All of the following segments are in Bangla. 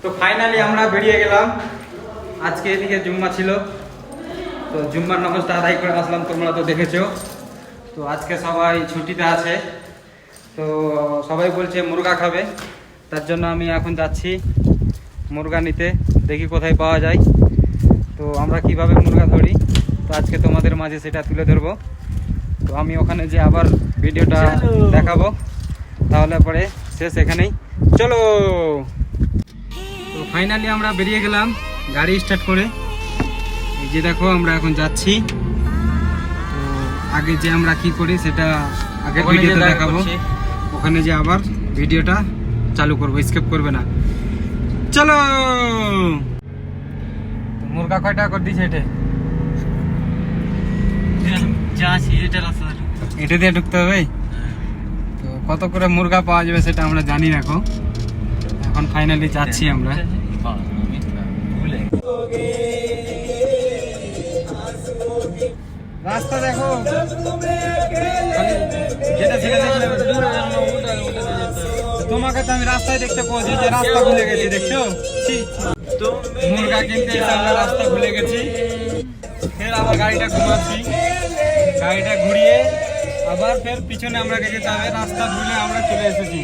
তো ফাইনালি আমরা বেরিয়ে গেলাম। আজকে এদিকে জুম্মা ছিল, তো জুম্মার নামাজটা আদায় করে আসলাম, তোমরা তো দেখেছো। তো আজকে সবাই ছুটিতে আছে, তো সবাই বলছে মুরগা খাবে, তার জন্য আমি এখন যাচ্ছি মুরগা নিতে। দেখি কোথায় পাওয়া যায়, তো আমরা কিভাবে মুরগা ধরি, তো আজকে তোমাদের মাঝে সেটা তুলে ধরবো। তো আমি ওখানে যে আবার ভিডিওটা দেখাবো, তাহলে পরে শেষ এখানেই। চলো। তো ফাইনালি আমরা বেরিয়ে গেলাম গাড়ি স্টার্ট করে। এই যে দেখো আমরা এখন যাচ্ছি। তো আগে যে আমরা কি করি সেটা আগের ভিডিওতে দেখাবো, ওখানে যে আবার ভিডিওটা চালু করবো, স্কিপ করবে না। চলো। মুরগা কয় টাকা করে দিছে? এটা দিয়ে ঢুকতে হবে। তো কত করে মুরগা পাওয়া যাবে সেটা আমরা জানি না। এখন ফাইনালি যাচ্ছি আমরা। রাস্তা দেখো, তোমাকে তো আমি রাস্তায় দেখতে পৌঁছি যে রাস্তা ভুলে গেছি, দেখছো? তো মুরগা কিনতে এসে আমরা রাস্তা ভুলে গেছি। ফের আবার গাড়িটা ঘুমাচ্ছি, গাড়িটা ঘুরিয়ে আবার ফের পিছনে আমরা যেতে হবে। রাস্তা ভুলে আমরা চলে এসেছি।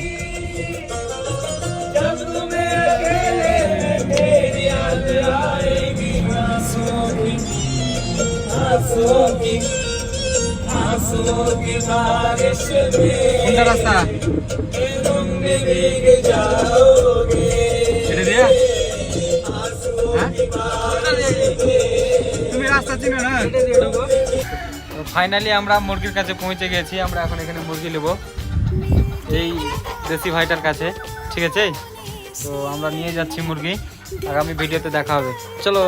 কোনটা রাস্তা? এটা দিয়া? হ্যাঁ? তুমি রাস্তা চিনো না? ফাইনালি আমরা মুরগির কাছে পৌঁছে গেছি। আমরা এখন এখানে মুরগি নেব এই দেশি ভাইটার কাছে, ঠিক আছে? তো আমরা নিয়ে যাচ্ছি মুরগি, আগামী ভিডিওতে দেখা হবে। চলো।